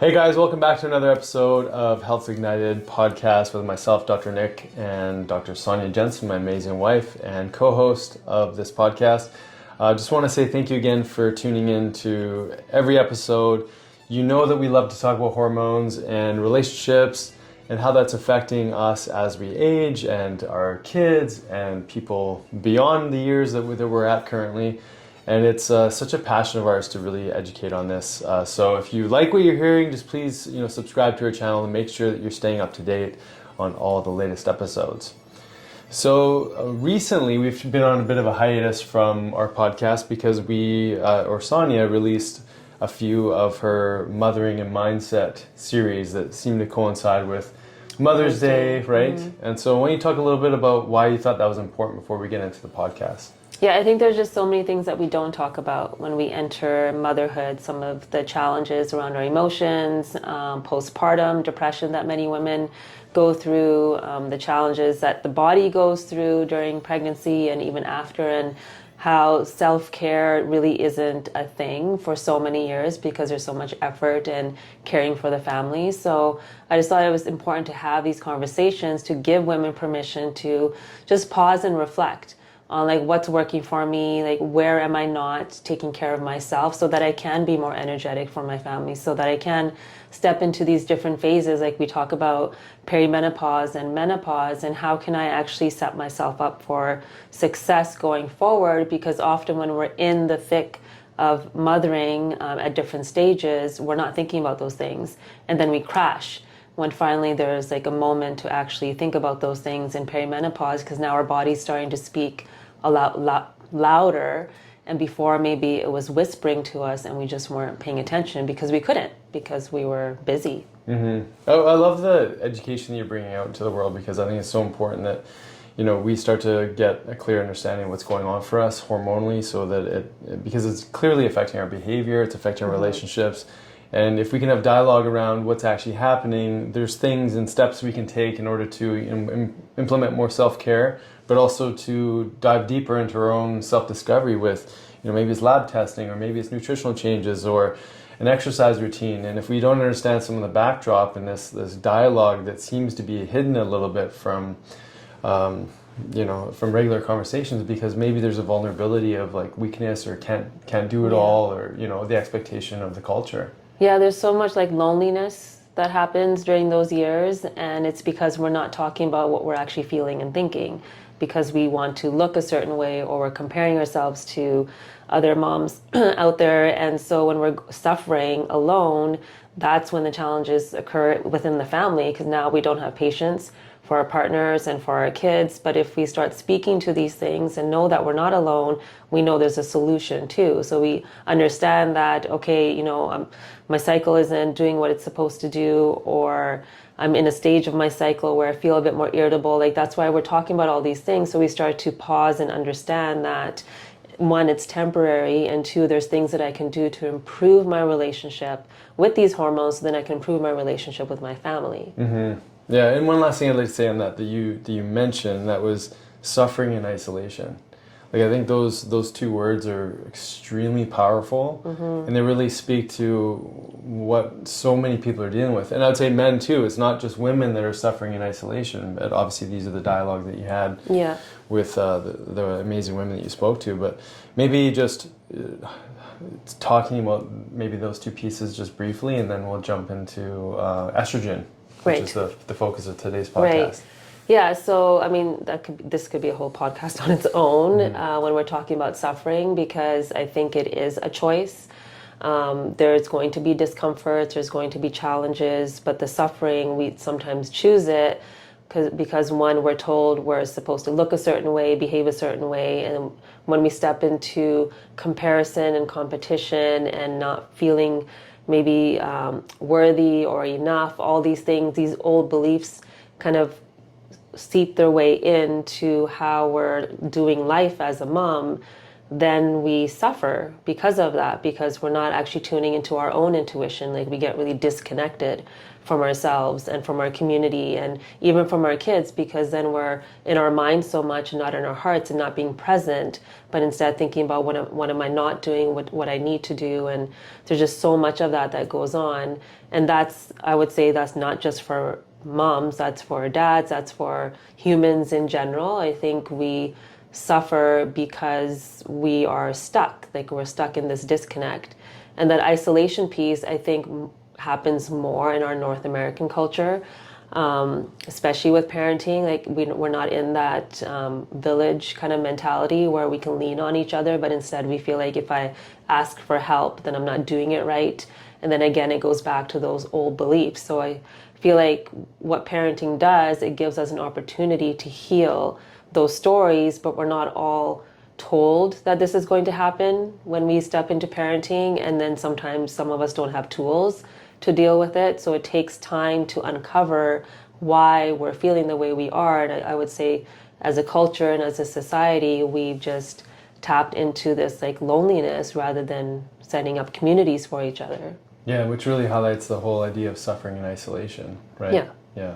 Hey guys, welcome back to another episode of Health Ignited podcast with myself, Dr. Nick, and Dr. Sonia Jensen, my amazing wife and co-host of this podcast. I just want to say thank you again for tuning in to every episode. You know that we love to talk about hormones and relationships and how that's affecting us as we age and our kids and people beyond the years that we're at currently. And it's such a passion of ours to really educate on this. So if you like what you're hearing, just please subscribe to our channel and make sure that you're staying up to date on all the latest episodes. So recently we've been on a bit of a hiatus from our podcast because Sonia released a few of her mothering and mindset series that seem to coincide with Mother's Day, right? Mm-hmm. And so why don't you talk a little bit about why you thought that was important before we get into the podcast? Yeah, I think there's just so many things that we don't talk about when we enter motherhood. Some of the challenges around our emotions, postpartum depression that many women go through, the challenges that the body goes through during pregnancy and even after, and how self-care really isn't a thing for so many years because there's so much effort in caring for the family. So I just thought it was important to have these conversations to give women permission to just pause and reflect on like what's working for me, like where am I not taking care of myself so that I can be more energetic for my family, so that I can step into these different phases. Like we talk about perimenopause and menopause, and how can I actually set myself up for success going forward, because often when we're in the thick of mothering at different stages, we're not thinking about those things, and then we crash when finally there's like a moment to actually think about those things in perimenopause, because now our body's starting to speak a lot louder, and before maybe it was whispering to us and we just weren't paying attention because we couldn't, because we were busy. Mm-hmm. Oh, I love the education that you're bringing out into the world, because I think it's so important that we start to get a clear understanding of what's going on for us hormonally, so that because it's clearly affecting our behavior, it's affecting our relationships. And if we can have dialogue around what's actually happening, there's things and steps we can take in order to implement more self-care, but also to dive deeper into our own self-discovery with, maybe it's lab testing, or maybe it's nutritional changes, or an exercise routine. And if we don't understand some of the backdrop and this dialogue that seems to be hidden a little bit from regular conversations, because maybe there's a vulnerability of like weakness, or can't do it all, or the expectation of the culture. Yeah, there's so much like loneliness that happens during those years, and it's because we're not talking about what we're actually feeling and thinking, because we want to look a certain way, or we're comparing ourselves to other moms out there. And so when we're suffering alone, that's when the challenges occur within the family, because now we don't have patience for our partners and for our kids. But if we start speaking to these things and know that we're not alone, we know there's a solution too. So we understand that, okay, my cycle isn't doing what it's supposed to do, or I'm in a stage of my cycle where I feel a bit more irritable. Like that's why we're talking about all these things. So we start to pause and understand that, one, it's temporary, and two, there's things that I can do to improve my relationship with these hormones, so then I can improve my relationship with my family. Mm-hmm. Yeah, and one last thing I'd like to say on that you mentioned, that was suffering in isolation. Like I think those two words are extremely powerful, and they really speak to what so many people are dealing with. And I would say men too. It's not just women that are suffering in isolation, but obviously these are the dialogue that you had with the amazing women that you spoke to. But maybe just talking about maybe those two pieces just briefly, and then we'll jump into estrogen. Which is the focus of today's podcast. Right. Yeah, so I mean, this could be a whole podcast on its own when we're talking about suffering, because I think it is a choice. There's going to be discomfort, there's going to be challenges, but the suffering, we sometimes choose it because one, we're told we're supposed to look a certain way, behave a certain way, and when we step into comparison and competition and not feeling maybe worthy or enough, all these things, these old beliefs kind of seep their way into how we're doing life as a mom. then we suffer because of that, because we're not actually tuning into our own intuition. Like we get really disconnected from ourselves and from our community and even from our kids, because then we're in our minds so much and not in our hearts and not being present, but instead thinking about what am I not doing, what I need to do. And there's just so much of that goes on. And that's, I would say that's not just for moms, that's for dads, that's for humans in general. I think we suffer because we are stuck, like we're stuck in this disconnect. And that isolation piece, I think, happens more in our North American culture, especially with parenting. Like we're not in that village kind of mentality where we can lean on each other, but instead we feel like if I ask for help, then I'm not doing it right. And then again, it goes back to those old beliefs. So I feel like what parenting does, it gives us an opportunity to heal those stories, but we're not all told that this is going to happen when we step into parenting. And then sometimes some of us don't have tools to deal with it. So it takes time to uncover why we're feeling the way we are. And I would say as a culture and as a society, we've just tapped into this like loneliness rather than setting up communities for each other. Yeah, which really highlights the whole idea of suffering in isolation, right? Yeah. Yeah.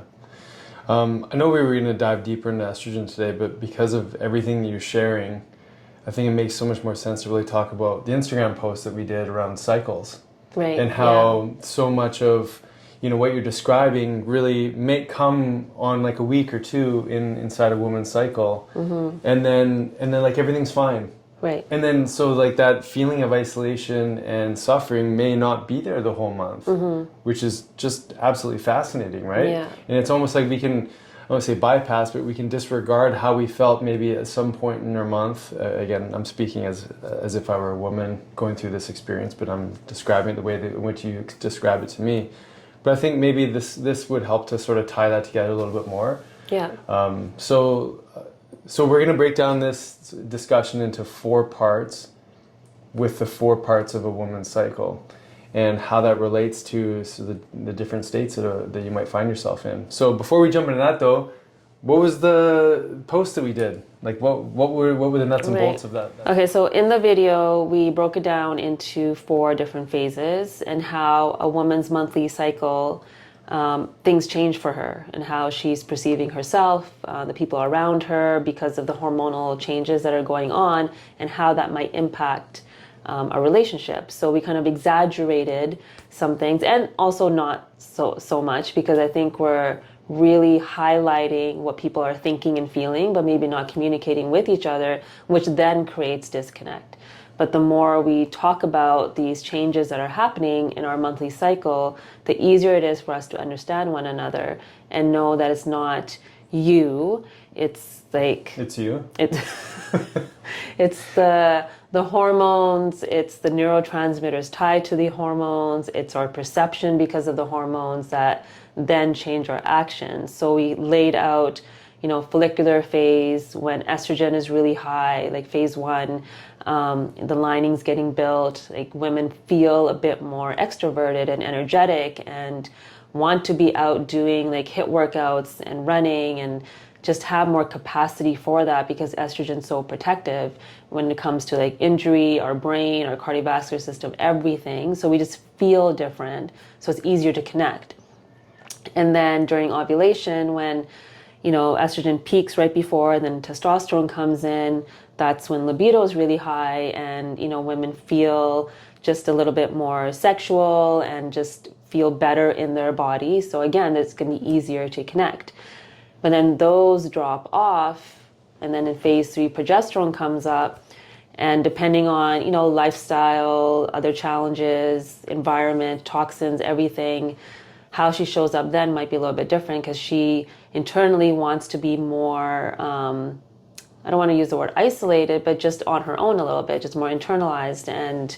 I know we were going to dive deeper into estrogen today, but because of everything that you're sharing, I think it makes so much more sense to really talk about the Instagram post that we did around cycles. Right. And how so much of, you know, what you're describing really may come on like a week or two inside a woman's cycle. Mm-hmm. And then like everything's fine. Right. And then so like that feeling of isolation and suffering may not be there the whole month, mm-hmm. which is just absolutely fascinating, right? Yeah. And it's almost like we can, I won't say bypass, but we can disregard how we felt maybe at some point in our month. Again, I'm speaking as if I were a woman going through this experience, but I'm describing it the way in which you describe it to me. But I think maybe this would help to sort of tie that together a little bit more. Yeah. So we're going to break down this discussion into 4 parts with the 4 parts of a woman's cycle and how that relates to the different states that you might find yourself in. So before we jump into that though, what was the post that we did? Like what were the nuts and bolts of that? Okay, so in the video, we broke it down into 4 different phases and how a woman's monthly cycle, things change for her and how she's perceiving herself, the people around her because of the hormonal changes that are going on and how that might impact a relationship. So we kind of exaggerated some things and also not so much, because I think we're really highlighting what people are thinking and feeling, but maybe not communicating with each other, which then creates disconnect. But the more we talk about these changes that are happening in our monthly cycle, the easier it is for us to understand one another and know that it's not you, it's like... It's you? It's the hormones, it's the neurotransmitters tied to the hormones, it's our perception because of the hormones that then change our actions. So we laid out, you know, follicular phase when estrogen is really high, like phase 1, the lining's getting built, like women feel a bit more extroverted and energetic and want to be out doing like HIIT workouts and running and just have more capacity for that, because estrogen's so protective when it comes to like injury, our brain, our cardiovascular system, everything. So we just feel different. So it's easier to connect. And then during ovulation, when, you know, estrogen peaks right before, and then testosterone comes in, that's when libido is really high and, you know, women feel just a little bit more sexual and just feel better in their body. So again, it's going to be easier to connect. But then those drop off, and then in phase 3, progesterone comes up, and depending on, you know, lifestyle, other challenges, environment, toxins, everything, how she shows up then might be a little bit different, because she internally wants to be more, I don't want to use the word isolated, but just on her own a little bit, just more internalized. And,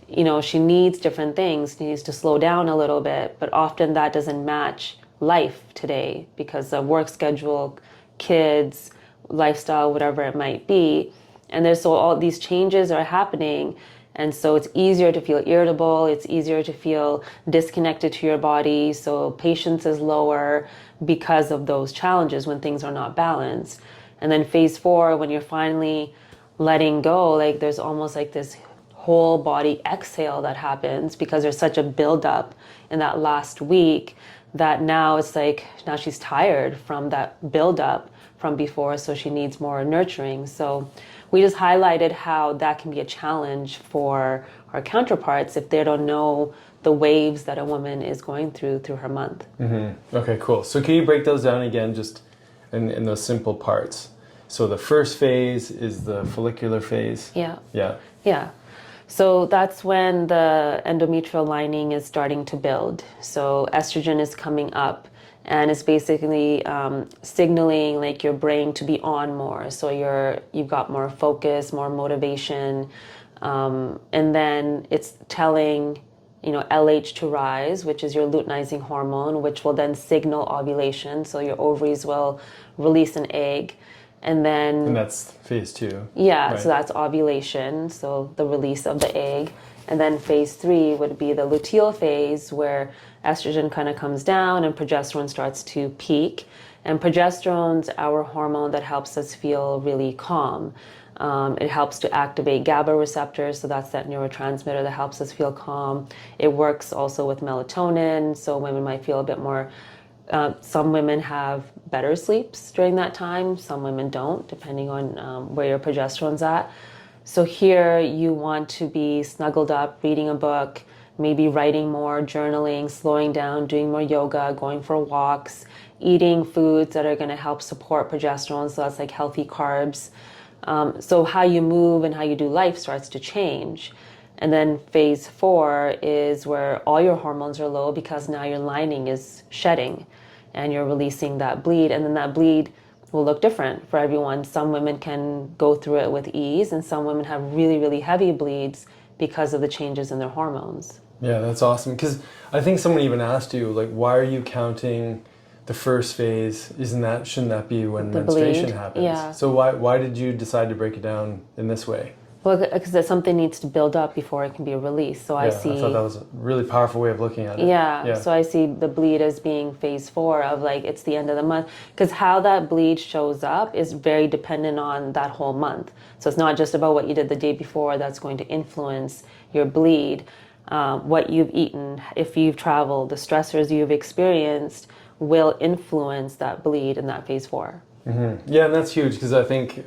you know, she needs different things, needs to slow down a little bit, but often that doesn't match life today because of work schedule, kids, lifestyle, whatever it might be. And there's so all these changes are happening. And so it's easier to feel irritable. It's easier to feel disconnected to your body. So patience is lower because of those challenges when things are not balanced. And then phase 4, when you're finally letting go, like there's almost like this whole body exhale that happens because there's such a buildup in that last week that now it's like now she's tired from that buildup from before, so she needs more nurturing. So we just highlighted how that can be a challenge for our counterparts if they don't know the waves that a woman is going through her month. Okay, cool. So can you break those down again, just in those simple parts? So the first phase is the follicular phase. Yeah. So that's when the endometrial lining is starting to build. So estrogen is coming up, and it's basically signaling like your brain to be on more. So you've got more focus, more motivation, and then it's telling LH to rise, which is your luteinizing hormone, which will then signal ovulation. So your ovaries will release an egg. And that's phase 2. Yeah, right? So that's ovulation, so the release of the egg. And then phase 3 would be the luteal phase, where estrogen kind of comes down and progesterone starts to peak. And progesterone's our hormone that helps us feel really calm. It helps to activate GABA receptors, so that's that neurotransmitter that helps us feel calm. It works also with melatonin, so women might feel a bit more. Some women have better sleeps during that time. Some women don't, depending on where your progesterone's at. So here you want to be snuggled up, reading a book, maybe writing more, journaling, slowing down, doing more yoga, going for walks, eating foods that are going to help support progesterone. So that's like healthy carbs. So how you move and how you do life starts to change. And then phase 4 is where all your hormones are low because now your lining is shedding and you're releasing that bleed. And then that bleed will look different for everyone. Some women can go through it with ease, and some women have really, really heavy bleeds because of the changes in their hormones. Yeah, that's awesome. Because I think someone even asked you, like, why are you counting the first phase? Shouldn't that be when The menstruation bleed. happens? Yeah. So why did you decide to break it down in this way? Well, because something needs to build up before it can be released. So I thought that was a really powerful way of looking at it. Yeah, so I see the bleed as being phase 4 of like it's the end of the month. Because how that bleed shows up is very dependent on that whole month. So it's not just about what you did the day before that's going to influence your bleed. What you've eaten, if you've traveled, the stressors you've experienced will influence that bleed in that phase 4. Mm-hmm. Yeah, and that's huge because I think,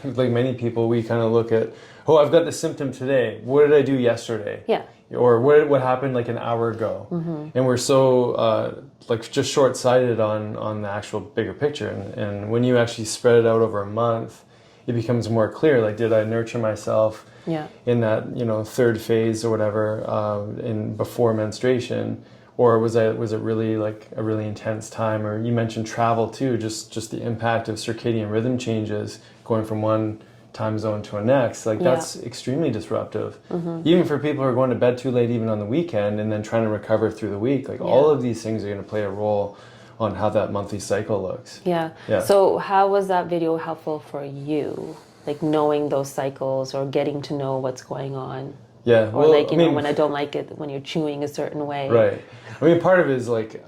like many people, we kind of look at, oh, I've got this symptom today. What did I do yesterday? Yeah. Or what happened like an hour ago? Mm-hmm. And we're so just short-sighted on the actual bigger picture. And when you actually spread it out over a month, it becomes more clear. Like, did I nurture myself in that third phase or whatever before menstruation? Or was it really like a really intense time? Or you mentioned travel too, just the impact of circadian rhythm changes going from one time zone to a next. Like that's extremely disruptive. Mm-hmm. Even for people who are going to bed too late, even on the weekend, and then trying to recover through the week. Like all of these things are going to play a role on how that monthly cycle looks. Yeah. So how was that video helpful for you? Like knowing those cycles or getting to know what's going on? Yeah. Or when I don't like it, when you're chewing a certain way. Right. I mean, part of it is like,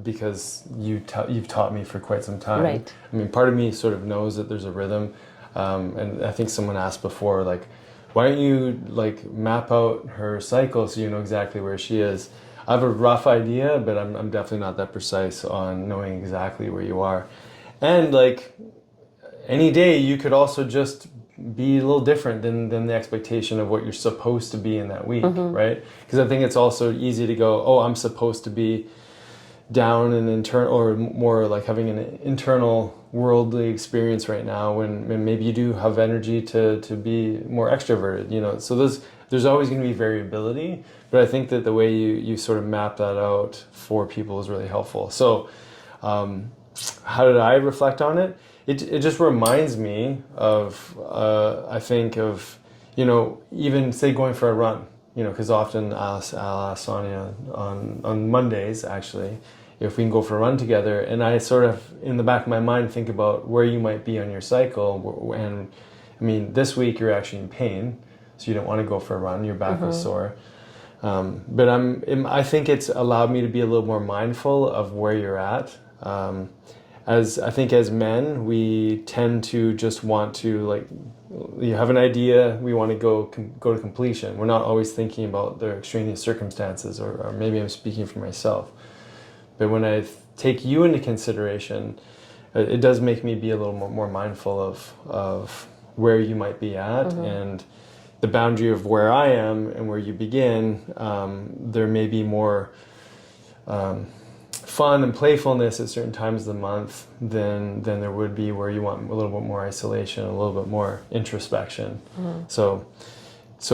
because you've taught me for quite some time. Right. I mean, part of me sort of knows that there's a rhythm. And I think someone asked before, like, why don't you like map out her cycle so you know exactly where she is? I have a rough idea, but I'm definitely not that precise on knowing exactly where you are. And like any day, you could also just be a little different than the expectation of what you're supposed to be in that week, right? Because I think it's also easy to go, oh, I'm supposed to be down and internal, or more like having an internal worldly experience right now, when maybe you do have energy to be more extroverted, so there's always going to be variability, but I think that the way you sort of map that out for people is really helpful. So how did I reflect on it? It just reminds me of I think of even say going for a run, because often I'll ask Sonia on Mondays actually if we can go for a run together, and I sort of in the back of my mind think about where you might be on your cycle. And I mean, this week you're actually in pain, so you don't want to go for a run, your back was sore, but I think it's allowed me to be a little more mindful of where you're at. As I think as men, we tend to just want to like you have an idea, we want to go to completion. We're not always thinking about the extraneous circumstances, or maybe I'm speaking for myself. But when I take you into consideration, it does make me be a little more mindful of where you might be at, and the boundary of where I am and where you begin. There may be more fun and playfulness at certain times of the month than there would be where you want a little bit more isolation, a little bit more introspection. So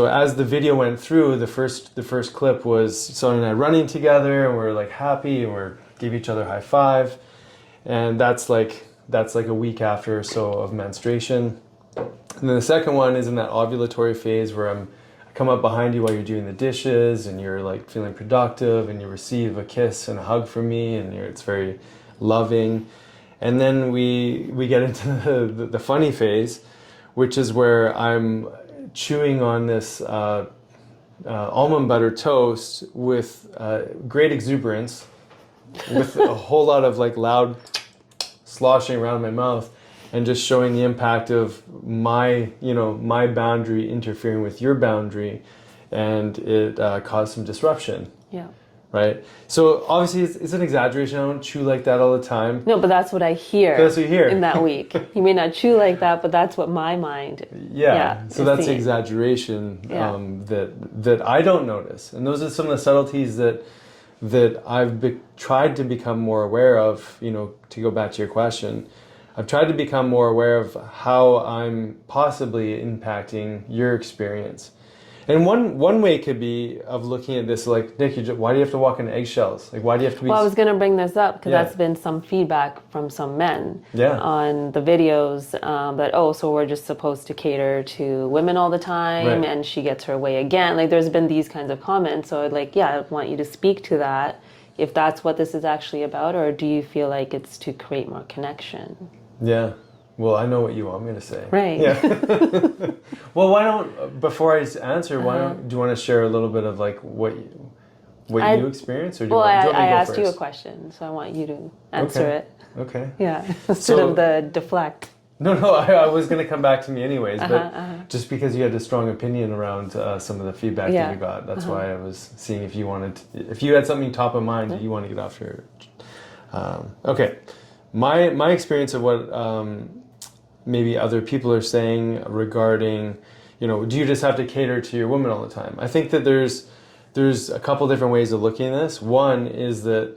as the video went through, the first clip was Sonia and I running together, and we're like happy, and we're give each other high five, and that's like a week after or so of menstruation. And then the second one is in that ovulatory phase where I come up behind you while you're doing the dishes, and you're like feeling productive, and you receive a kiss and a hug from me, and it's very loving. And then we get into the funny phase, which is where I'm chewing on this almond butter toast with great exuberance, with a whole lot of like loud sloshing around my mouth, and just showing the impact of my boundary interfering with your boundary, and it caused some disruption. Yeah. Right? So obviously it's an exaggeration. I don't chew like that all the time. No, but that's what I hear. That's what you hear. In that week. You may not chew like that, but that's what my mind So that's the exaggeration that I don't notice. And those are some of the subtleties that I've tried to become more aware of, to go back to your question. I've tried to become more aware of how I'm possibly impacting your experience. And one way could be of looking at this like, Nick, why do you have to walk in eggshells? Like, why do you have to be... Well, I was going to bring this up because that's been some feedback from some men on the videos that, so we're just supposed to cater to women all the time, and she gets her way again. Like, there's been these kinds of comments. So I want you to speak to that, if that's what this is actually about, or do you feel like it's to create more connection? Yeah. Well, I know what you want me to say. Right. Yeah. Well, before I answer, do you want to share a little bit of like what you experienced, or do you want me to go asked first? you a question, so I want you to answer it. Okay. Yeah. Instead of the deflect. No, I was going to come back to me anyways, but just because you had a strong opinion around some of the feedback that you got, that's why I was seeing if you had something top of mind that you want to get off your... Okay. My experience of what maybe other people are saying regarding, do you just have to cater to your woman all the time? I think that there's a couple different ways of looking at this. One is that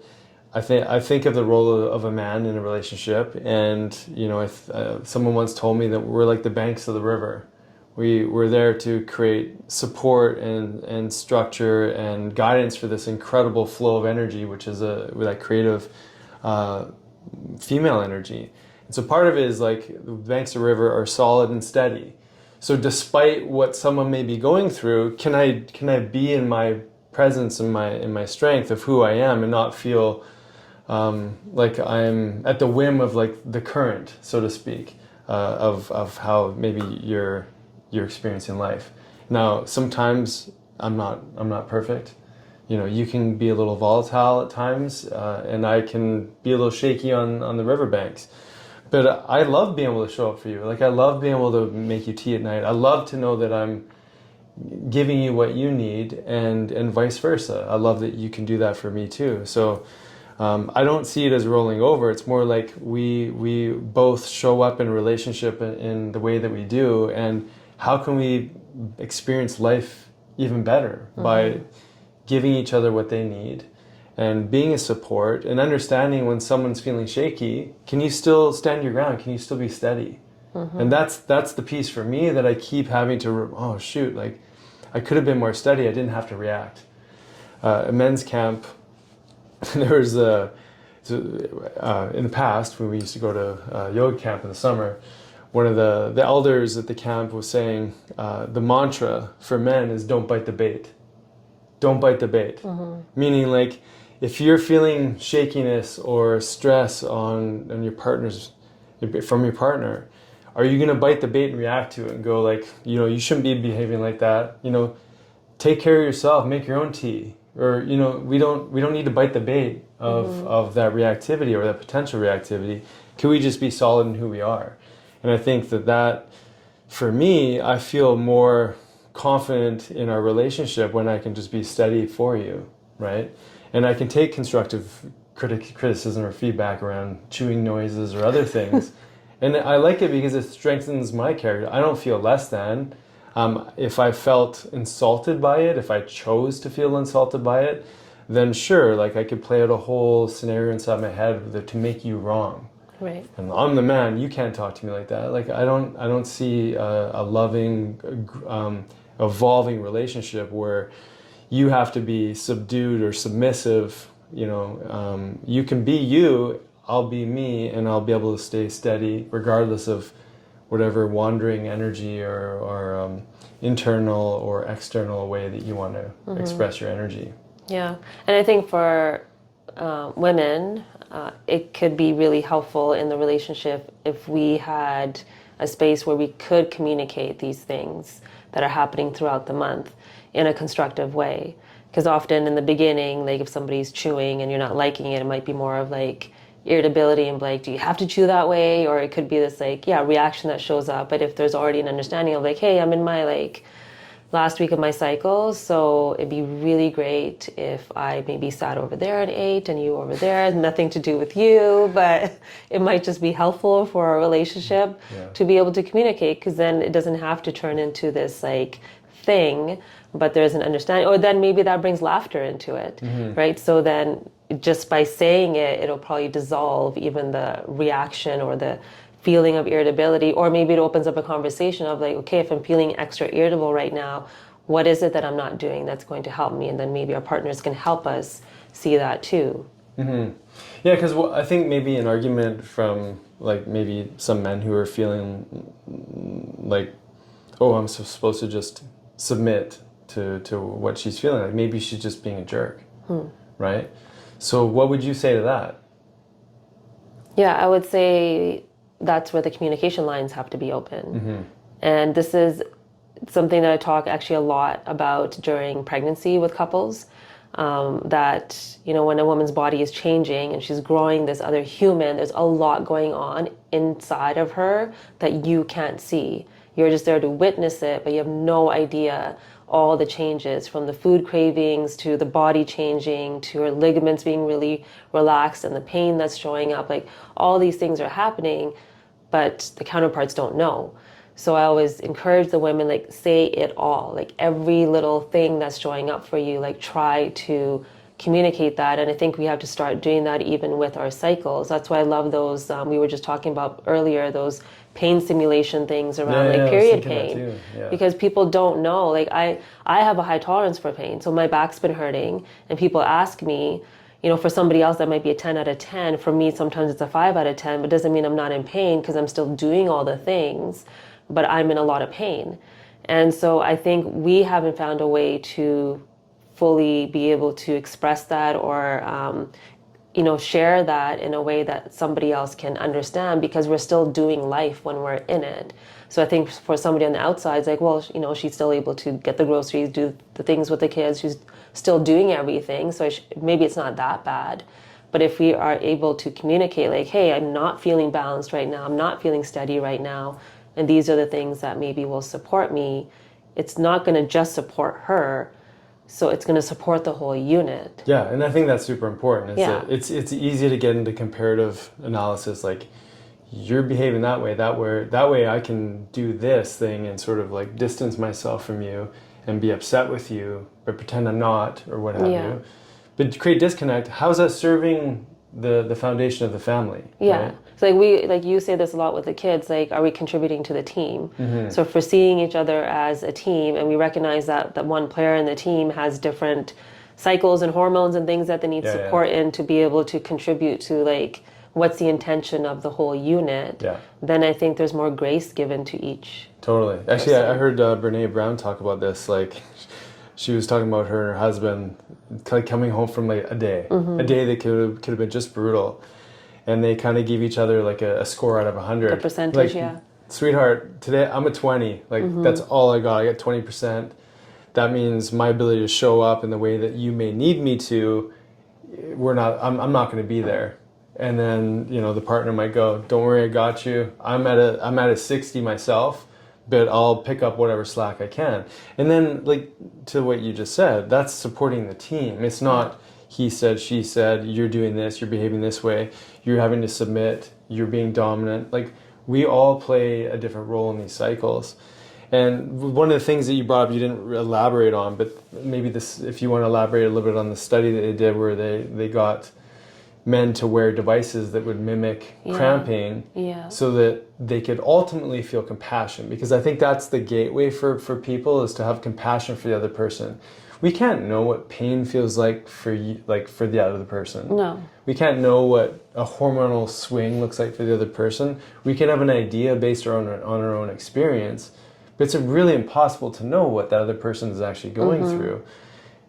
I think of the role of a man in a relationship, and someone once told me that we're like the banks of the river. We're there to create support and structure and guidance for this incredible flow of energy, which is that creative female energy. And so part of it is like the banks of the river are solid and steady. So despite what someone may be going through, can I be in my presence and in my strength of who I am, and not feel like I'm at the whim of like the current, so to speak, of how maybe you're experiencing life. Now, sometimes I'm not perfect. You can be a little volatile at times, and I can be a little shaky on the riverbanks. But I love being able to show up for you. Like, I love being able to make you tea at night. I love to know that I'm giving you what you need, and vice versa. I love that you can do that for me too. So I don't see it as rolling over. It's more like we both show up in a relationship in the way that we do, and how can we experience life even better by giving each other what they need, and being a support, and understanding when someone's feeling shaky, can you still stand your ground? Can you still be steady? And that's the piece for me that I keep having to, like I could have been more steady. I didn't have to react. A men's camp, there was in the past when we used to go to yoga camp in the summer, one of the elders at the camp was saying the mantra for men is don't bite the bait. Don't bite the bait. Meaning, like, if you're feeling shakiness or stress on from your partner, are you going to bite the bait and react to it and go like, you shouldn't be behaving like that. Take care of yourself, make your own tea. Or, we don't need to bite the bait of that reactivity or that potential reactivity. Can we just be solid in who we are? And I think that for me, I feel more confident in our relationship when I can just be steady for you, right? And I can take constructive criticism or feedback around chewing noises or other things. And I like it because it strengthens my character. I don't feel less than. If I felt insulted by it, if I chose to feel insulted by it, then sure, like I could play out a whole scenario inside my head to make you wrong. Right. And I'm the man. You can't talk to me like that. Like I don't see a loving, evolving relationship where you have to be subdued or submissive. You know, you can be you. I'll be me, and I'll be able to stay steady regardless of whatever wandering energy or internal or external way that you want to express your energy. Yeah, and I think for women, it could be really helpful in the relationship if we had a space where we could communicate these things that are happening throughout the month in a constructive way. Because often in the beginning, like if somebody's chewing and you're not liking it, it might be more of like irritability and like, do you have to chew that way? Or it could be this like, yeah, reaction that shows up. But if there's already an understanding of like, hey, I'm in my like last week of my cycle, so it'd be really great if I maybe sat over there and ate and you over there. Nothing to do with you, but it might just be helpful for our relationship to be able to communicate, because then it doesn't have to turn into this like thing, but there's an understanding, or then maybe that brings laughter into it, right? So then just by saying it, it'll probably dissolve even the reaction or the feeling of irritability, or maybe it opens up a conversation of like, okay, if I'm feeling extra irritable right now, what is it that I'm not doing that's going to help me? And then maybe our partners can help us see that too. Yeah, because I think maybe an argument from like maybe some men who are feeling like, oh, I'm supposed to just submit to what she's feeling. Like maybe she's just being a jerk, right? So what would you say to that? Yeah, I would say that's where the communication lines have to be open. And this is something that I talk actually a lot about during pregnancy with couples, that, you know, when a woman's body is changing and she's growing this other human, there's a lot going on inside of her that you can't see. You're just there to witness it, but you have no idea all the changes, from the food cravings to the body changing to her ligaments being really relaxed and the pain that's showing up. Like all these things are happening, but the counterparts don't know. So I always encourage the women, like, say it all, like every little thing that's showing up for you, like try to communicate that. And I think we have to start doing that even with our cycles. That's why I love those, we were just talking about earlier, those pain simulation things around period pain, because people don't know. Like I have a high tolerance for pain, so my back's been hurting and people ask me, you know, for somebody else that might be a 10 out of 10, for me sometimes it's a 5 out of 10, but doesn't mean I'm not in pain, because I'm still doing all the things, but I'm in a lot of pain. And so I think we haven't found a way to fully be able to express that, or you know, share that in a way that somebody else can understand, because we're still doing life when we're in it. So I think for somebody on the outside, it's like, well, you know, she's still able to get the groceries, do the things with the kids, she's still doing everything, so maybe it's not that bad. But if we are able to communicate like, hey, I'm not feeling balanced right now, I'm not feeling steady right now, and these are the things that maybe will support me, it's not going to just support her, so it's going to support the whole unit. Yeah, and I think that's super important. It's easy to get into comparative analysis, like you're behaving that way I can do this thing and sort of like distance myself from you and be upset with you, but pretend I'm not, or what have you. But to create disconnect, how's that serving the foundation of the family? Yeah. Right? So like you say this a lot with the kids, like, are we contributing to the team? So if we're seeing each other as a team, and we recognize that one player in the team has different cycles and hormones and things that they need support in to be able to contribute to, like, what's the intention of the whole unit, then I think there's more grace given to each. Totally. Actually, I heard Brene Brown talk about this. Like, she was talking about her and her husband coming home from like a day that could have been just brutal, and they kind of give each other like a score out of 100. A percentage, like, sweetheart, today I'm a 20. Like that's all I got. I got 20%. That means my ability to show up in the way that you may need me to, I'm not going to be there. And then, you know, the partner might go, don't worry, I got you. I'm at a 60 myself, but I'll pick up whatever slack I can. And then, like, to what you just said, that's supporting the team. It's not he said, she said, you're doing this, you're behaving this way, you're having to submit, you're being dominant. Like, we all play a different role in these cycles. And one of the things that you brought up, you didn't elaborate on, but maybe this, if you want to elaborate a little bit on the study that they did where they got men to wear devices that would mimic cramping so that they could ultimately feel compassion, because I think that's the gateway for people, is to have compassion for the other person. We can't know what pain feels like for you, like for the other person. No. We can't know what a hormonal swing looks like for the other person. We can have an idea based on our own experience, but it's really impossible to know what that other person is actually going through.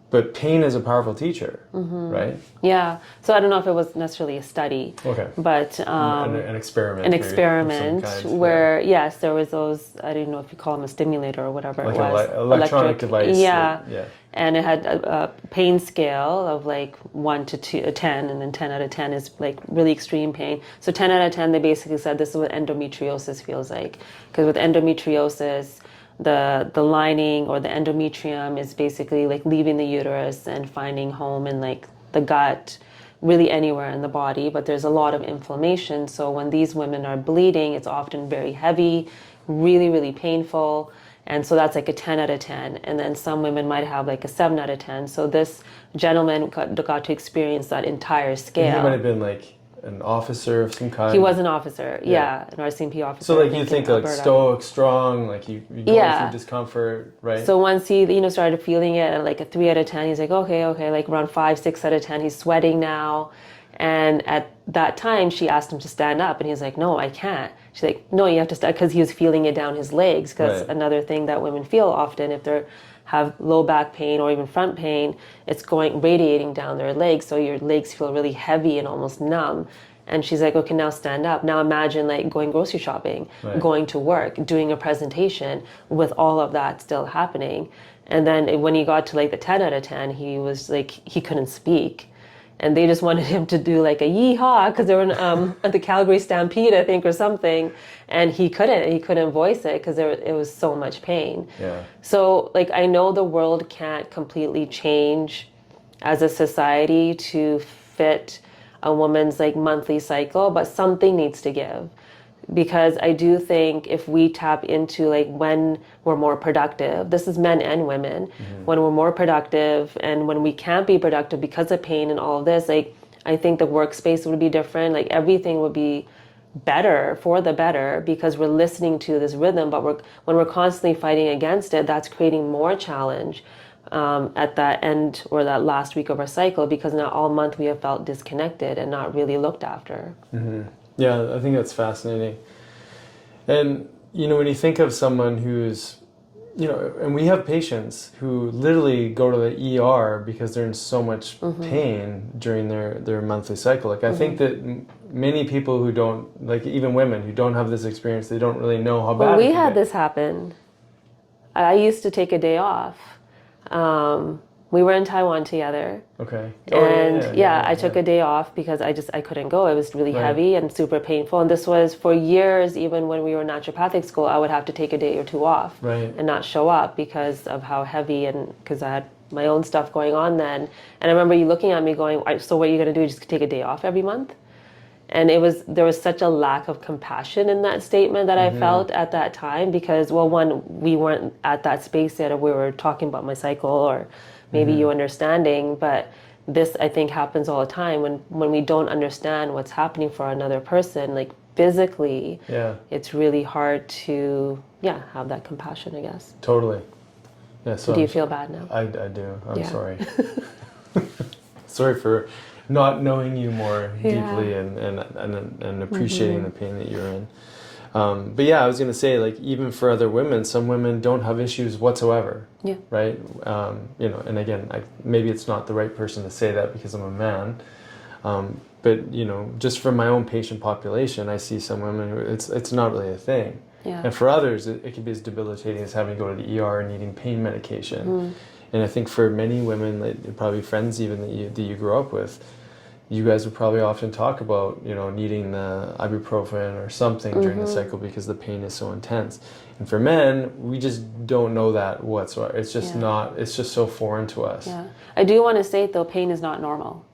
But pain is a powerful teacher, right? Yeah. So I don't know if it was necessarily a study, but an experiment. An experiment where, yes, there was those, I didn't know if you call them a stimulator or whatever like it was. Electronic device. Yeah. And it had a pain scale of like 1 to 10, and then 10 out of 10 is like really extreme pain. So 10 out of 10, they basically said this is what endometriosis feels like. Because with endometriosis, the lining or the endometrium is basically like leaving the uterus and finding home in like the gut, really anywhere in the body, but there's a lot of inflammation. So when these women are bleeding, it's often very heavy, really, really painful. And so that's like a 10 out of 10. And then some women might have like a 7 out of 10. So this gentleman got to experience that entire scale. And he might have been like an officer of some kind. He was an officer, an RCMP officer. So like you think like stoic, strong, like you go through discomfort, right? So once he started feeling it at like a 3 out of 10, he's like, okay, like around 5, 6 out of 10, he's sweating now. And at that time, she asked him to stand up, and he's like, no, I can't. She's like, no, you have to stand, because he was feeling it down his legs. Because another thing that women feel often, if they have low back pain or even front pain, it's radiating down their legs, so your legs feel really heavy and almost numb. And she's like, okay, now stand up. Now imagine like going grocery shopping, going to work, doing a presentation with all of that still happening. And then when he got to like the 10 out of 10, he was like, he couldn't speak. And they just wanted him to do like a yeehaw, because they were at the Calgary Stampede, I think, or something. And he couldn't voice it because it was so much pain. Yeah. So like, I know the world can't completely change as a society to fit a woman's like monthly cycle, but something needs to give. Because I do think if we tap into like when we're more productive, this is men and women, when we're more productive and when we can't be productive because of pain and all of this, like I think the workspace would be different, like everything would be better, for the better, because we're listening to this rhythm. But when we're constantly fighting against it, that's creating more challenge at that end or that last week of our cycle, because now all month we have felt disconnected and not really looked after. Yeah, I think that's fascinating. And, you know, when you think of someone who's, you know, and we have patients who literally go to the ER because they're in so much pain during their monthly cycle. Like, I think that many people who don't, like even women who don't have this experience, they don't really know how bad it can we had get. this happen. I used to take a day off. We were in Taiwan together. Okay. I took a day off because I couldn't go. It was really heavy and super painful. And this was for years, even when we were in naturopathic school, I would have to take a day or two off and not show up because of how heavy, and because I had my own stuff going on then. And I remember you looking at me going, so what are you going to do? Just take a day off every month? And there was such a lack of compassion in that statement that I felt at that time, because, well, one, we weren't at that space yet, or we were talking about my cycle, or maybe you understanding, but this, I think, happens all the time when we don't understand what's happening for another person, like physically, it's really hard to, have that compassion, I guess. Totally. Yeah. So do you feel bad now? I do. I'm sorry. Sorry for not knowing you more deeply and appreciating the pain that you're in. But yeah, I was going to say, like, even for other women, some women don't have issues whatsoever. Yeah. Right? You know, and again, maybe it's not the right person to say that because I'm a man. But, you know, just from my own patient population, I see some women who it's not really a thing. Yeah. And for others, it can be as debilitating as having to go to the ER and needing pain medication. And I think for many women, like, probably friends even that you grew up with, you guys would probably often talk about, you know, needing the ibuprofen or something during the cycle because the pain is so intense. And for men, we just don't know that whatsoever. It's just not, it's just so foreign to us. Yeah. I do want to state though, pain is not normal.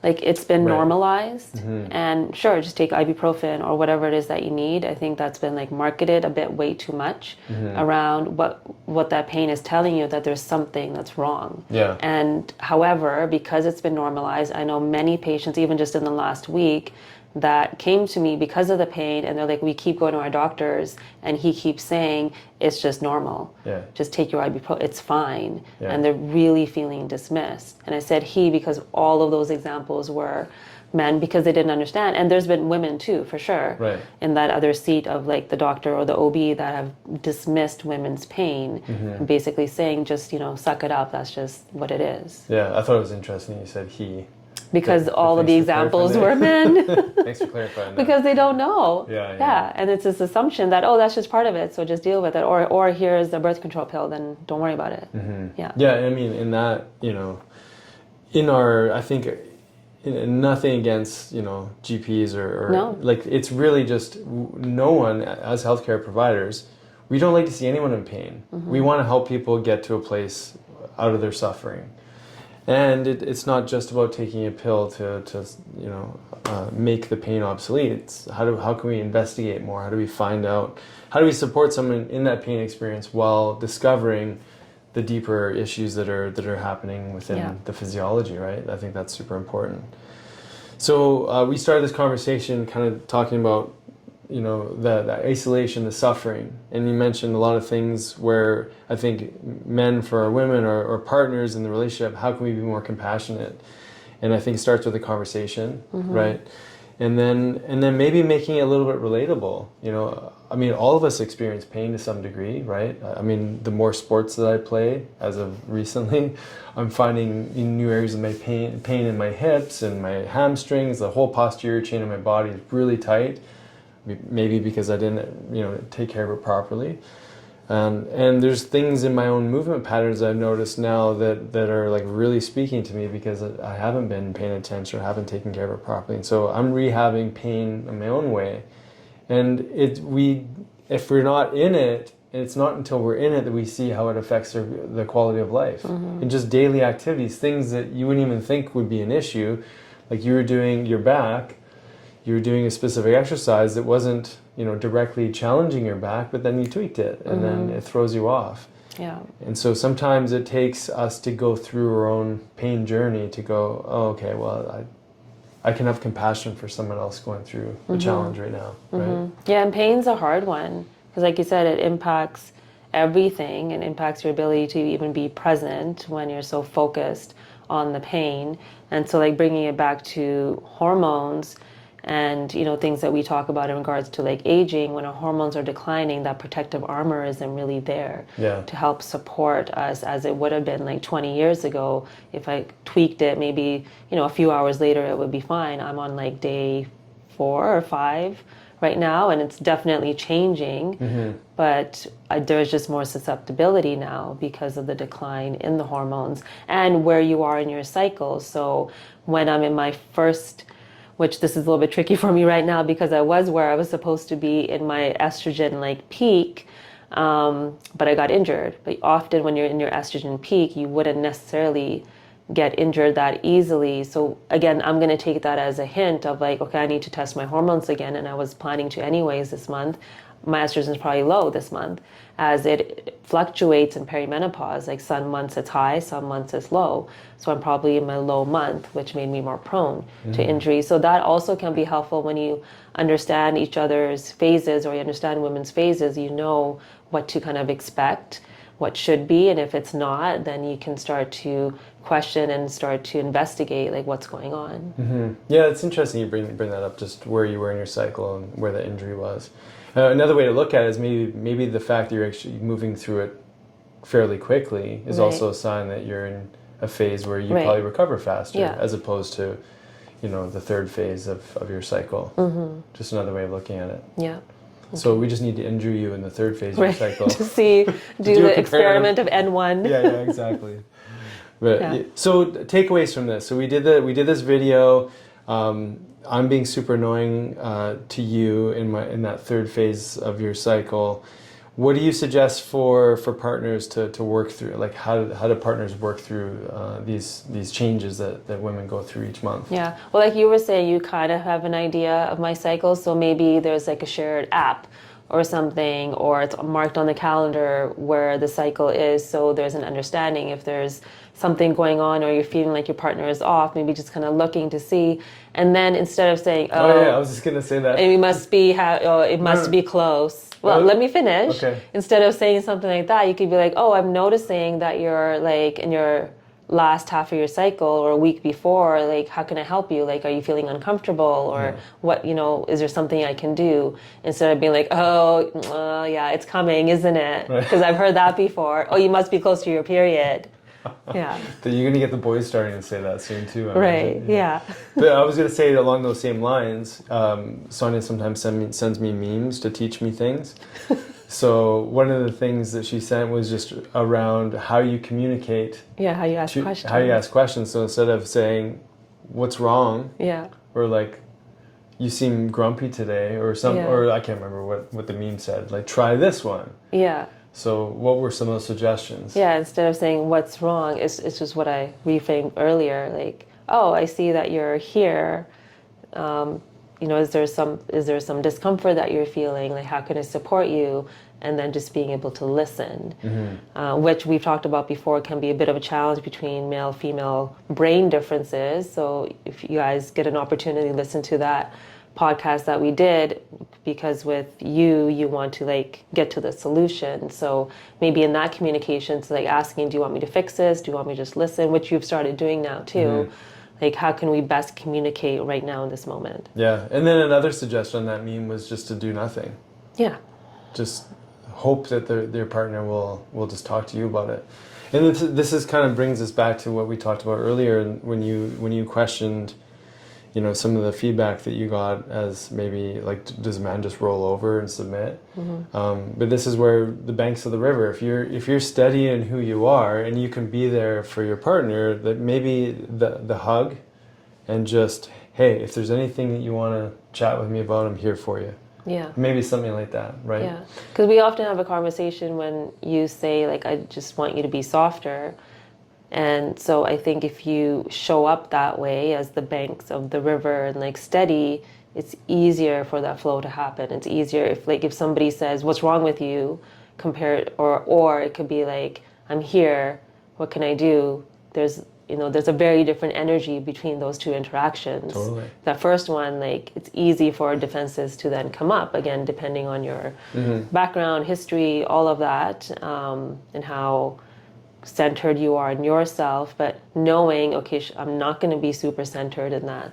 Like it's been normalized, and sure, just take ibuprofen or whatever it is that you need. I think that's been like marketed a bit way too much around what that pain is telling you, that there's something that's wrong. Yeah. And however, because it's been normalized, I know many patients, even just in the last week, that came to me because of the pain, and they're like, we keep going to our doctors and he keeps saying it's just normal, just take your ibuprofen, it's fine, and they're really feeling dismissed. And I said he because all of those examples were men, because they didn't understand. And there's been women too, for sure, in that other seat of like the doctor or the OB that have dismissed women's pain, and basically saying, just, you know, suck it up, that's just what it is. Yeah, I thought it was interesting you said he. Because all of the examples were men. Thanks for clarifying that. Because they don't know. Yeah. And it's this assumption that, oh, that's just part of it, so just deal with it. Or here's the birth control pill, then don't worry about it. Yeah. Yeah, I mean, in that, you know, in our, I think, nothing against, you know, GPs or no. Like, it's really just no one, as healthcare providers, we don't like to see anyone in pain. We want to help people get to a place out of their suffering. And it's not just about taking a pill to you know, make the pain obsolete. It's how can we investigate more? How do we find out? How do we support someone in that pain experience while discovering the deeper issues that are happening within the physiology, right? I think that's super important. So we started this conversation kind of talking about, you know, the isolation, the suffering. And you mentioned a lot of things where I think men for our women or partners in the relationship, how can we be more compassionate? And I think it starts with a conversation, right? And then maybe making it a little bit relatable. You know, I mean, all of us experience pain to some degree, right? I mean, the more sports that I play, as of recently, I'm finding new areas of my pain in my hips and my hamstrings, the whole posterior chain of my body is really tight. Maybe because I didn't, you know, take care of it properly. And there's things in my own movement patterns I've noticed now that are like really speaking to me because I haven't been paying attention or haven't taken care of it properly. And so I'm rehabbing pain in my own way. And if we're not in it, it's not until we're in it that we see how it affects the quality of life. And just daily activities, things that you wouldn't even think would be an issue, like you were doing your back, you were doing a specific exercise that wasn't, you know, directly challenging your back, but then you tweaked it and then it throws you off. Yeah. And so sometimes it takes us to go through our own pain journey to go, oh, okay, well, I can have compassion for someone else going through a challenge right now, right? Yeah, and pain's a hard one because, like you said, it impacts everything and impacts your ability to even be present when you're so focused on the pain. And so, like, bringing it back to hormones and, you know, things that we talk about in regards to like aging, when our hormones are declining, that protective armor isn't really there to help support us as it would have been like 20 years ago. If I tweaked it, maybe, you know, a few hours later it would be fine. I'm on like day 4 or 5 right now, and it's definitely changing, but there's just more susceptibility now because of the decline in the hormones and where you are in your cycle. So when I'm in my first, which this is a little bit tricky for me right now because I was where I was supposed to be in my estrogen like peak, but I got injured. But often when you're in your estrogen peak, you wouldn't necessarily get injured that easily. So again, I'm going to take that as a hint of like, okay, I need to test my hormones again. And I was planning to anyways this month. My estrogen is probably low this month as it fluctuates in perimenopause. Like some months it's high, some months it's low. So I'm probably in my low month, which made me more prone to injury. So that also can be helpful when you understand each other's phases or you understand women's phases. You know what to kind of expect, what should be, and if it's not, then you can start to question and start to investigate like what's going on. Yeah, it's interesting you bring that up, just where you were in your cycle and where the injury was. Another way to look at it is maybe the fact that you're actually moving through it fairly quickly is also a sign that you're in a phase where you probably recover faster, as opposed to, you know, the third phase of your cycle. Just another way of looking at it. Yeah. So we just need to injure you in the third phase of your cycle. To see, do the experiment of N1. Yeah, exactly. But Yeah. so takeaways from this. So we did this video. I'm being super annoying to you in that third phase of your cycle. What do you suggest for partners to work through? Like how do partners work through these changes that women go through each month? Yeah. Well, like you were saying, you kind of have an idea of my cycle. So maybe there's like a shared app or something, or it's marked on the calendar where the cycle is. So there's an understanding if there's something going on or you're feeling like your partner is off, maybe just kind of looking to see. And then instead of saying, Oh yeah, I was just going to say that. It must be it must be close. Well, let me finish. Okay. Instead of saying something like that, you could be like, "Oh, I'm noticing that you're like in your last half of your cycle or a week before. Like, how can I help you? Like, are you feeling uncomfortable or what? Is there something I can do?" Instead of being like, "Oh, yeah, it's coming, isn't it?" Because I've heard that before. Oh, you must be close to your period. Yeah. You're going to get the boys starting to say that soon too. Right. Yeah. But I was going to say along those same lines, Sonia sometimes sends me memes to teach me things. So one of the things that she sent was just around how you communicate. Yeah, how you ask questions. How you ask questions. So instead of saying, "What's wrong?" Yeah. Or like, "You seem grumpy today," or or I can't remember what the meme said. Like, "Try this one." Yeah. So what were some of those suggestions? Yeah, instead of saying what's wrong, it's just what I reframed earlier. Like, oh, I see that you're here. Is there some discomfort that you're feeling? Like, how can I support you? And then just being able to listen, which we've talked about before, can be a bit of a challenge between male female brain differences. So if you guys get an opportunity to listen to that podcast that we did, because with you want to like get to the solution. So maybe in that communication, so like asking, do you want me to fix this? Do you want me to just listen? Which you've started doing now too. Like, how can we best communicate right now in this moment? Yeah, and then another suggestion on that meme was just to do nothing. Yeah. Just hope that their partner will just talk to you about it. And this is kind of brings us back to what we talked about earlier when you questioned, some of the feedback that you got as maybe like, does a man just roll over and submit? But this is where the banks of the river, if you're steady in who you are and you can be there for your partner, that maybe the hug and just, hey, if there's anything that you want to chat with me about, I'm here for you. Yeah. Maybe something like that, right? Yeah. Because we often have a conversation when you say, like, I just want you to be softer. And so I think if you show up that way as the banks of the river and like steady, it's easier for that flow to happen. It's easier if somebody says, "What's wrong with you?" or it could be like, "I'm here. What can I do?" There's a very different energy between those two interactions. Totally. That first one, like, it's easy for defenses to then come up again, depending on your background, history, all of that, and how centered you are in yourself. But knowing, okay, I'm not going to be super centered in that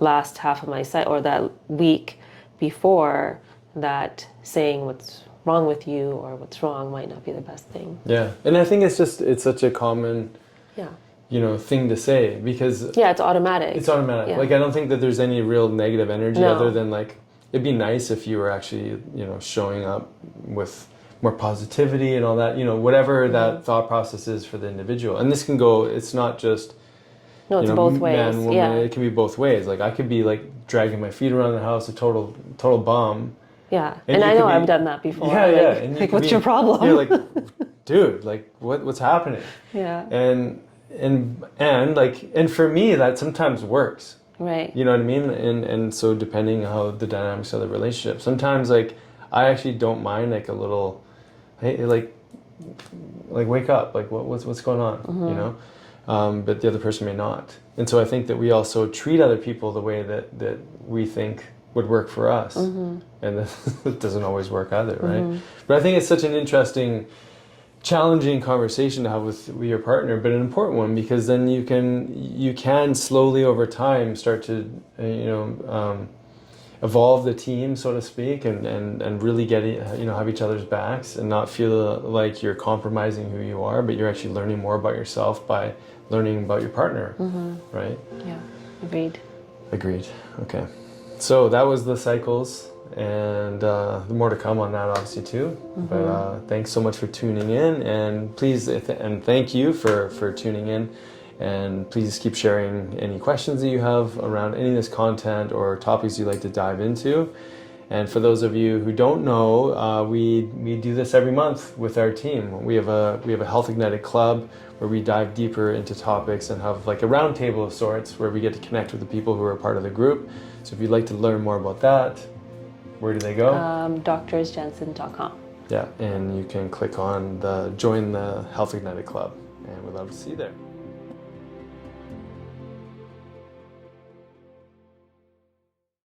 last half of my cycle or that week before, that saying what's wrong with you or what's wrong might not be the best thing. Yeah, and I think it's such a common thing to say, because it's automatic. It's automatic. Yeah. Like, I don't think that there's any real negative energy No. other than like, it'd be nice if you were actually showing up with more positivity and all that, whatever that thought process is for the individual. And this can go, it's not just it's both ways. man, woman, Yeah. it can be both ways. Like, I could be like dragging my feet around the house, a total bum. Yeah, and I know I've done that before. Yeah, yeah. And like, what's your problem? You're like, dude, like, what's happening? Yeah. And for me, that sometimes works. Right. You know what I mean? And so depending how the dynamics of the relationship, sometimes like I actually don't mind like a little, hey, like wake up, like what's going on, but the other person may not. And so I think that we also treat other people the way that we think would work for us, and that doesn't always work either, right? But I think it's such an interesting, challenging conversation to have with your partner, but an important one, because then you can slowly over time start to evolve the team, so to speak, and really get have each other's backs and not feel like you're compromising who you are, but you're actually learning more about yourself by learning about your partner, right? Yeah, agreed. Okay, so that was the cycles and more to come on that obviously too. But thanks so much for tuning in, and please and thank you for tuning in, and please keep sharing any questions that you have around any of this content or topics you'd like to dive into. And for those of you who don't know, we do this every month with our team. We have a Health Ignited Club where we dive deeper into topics and have like a round table of sorts where we get to connect with the people who are part of the group. So if you'd like to learn more about that, where do they go? Doctorsjensen.com. Yeah, and you can click on the join the Health Ignited Club, and we'd love to see you there.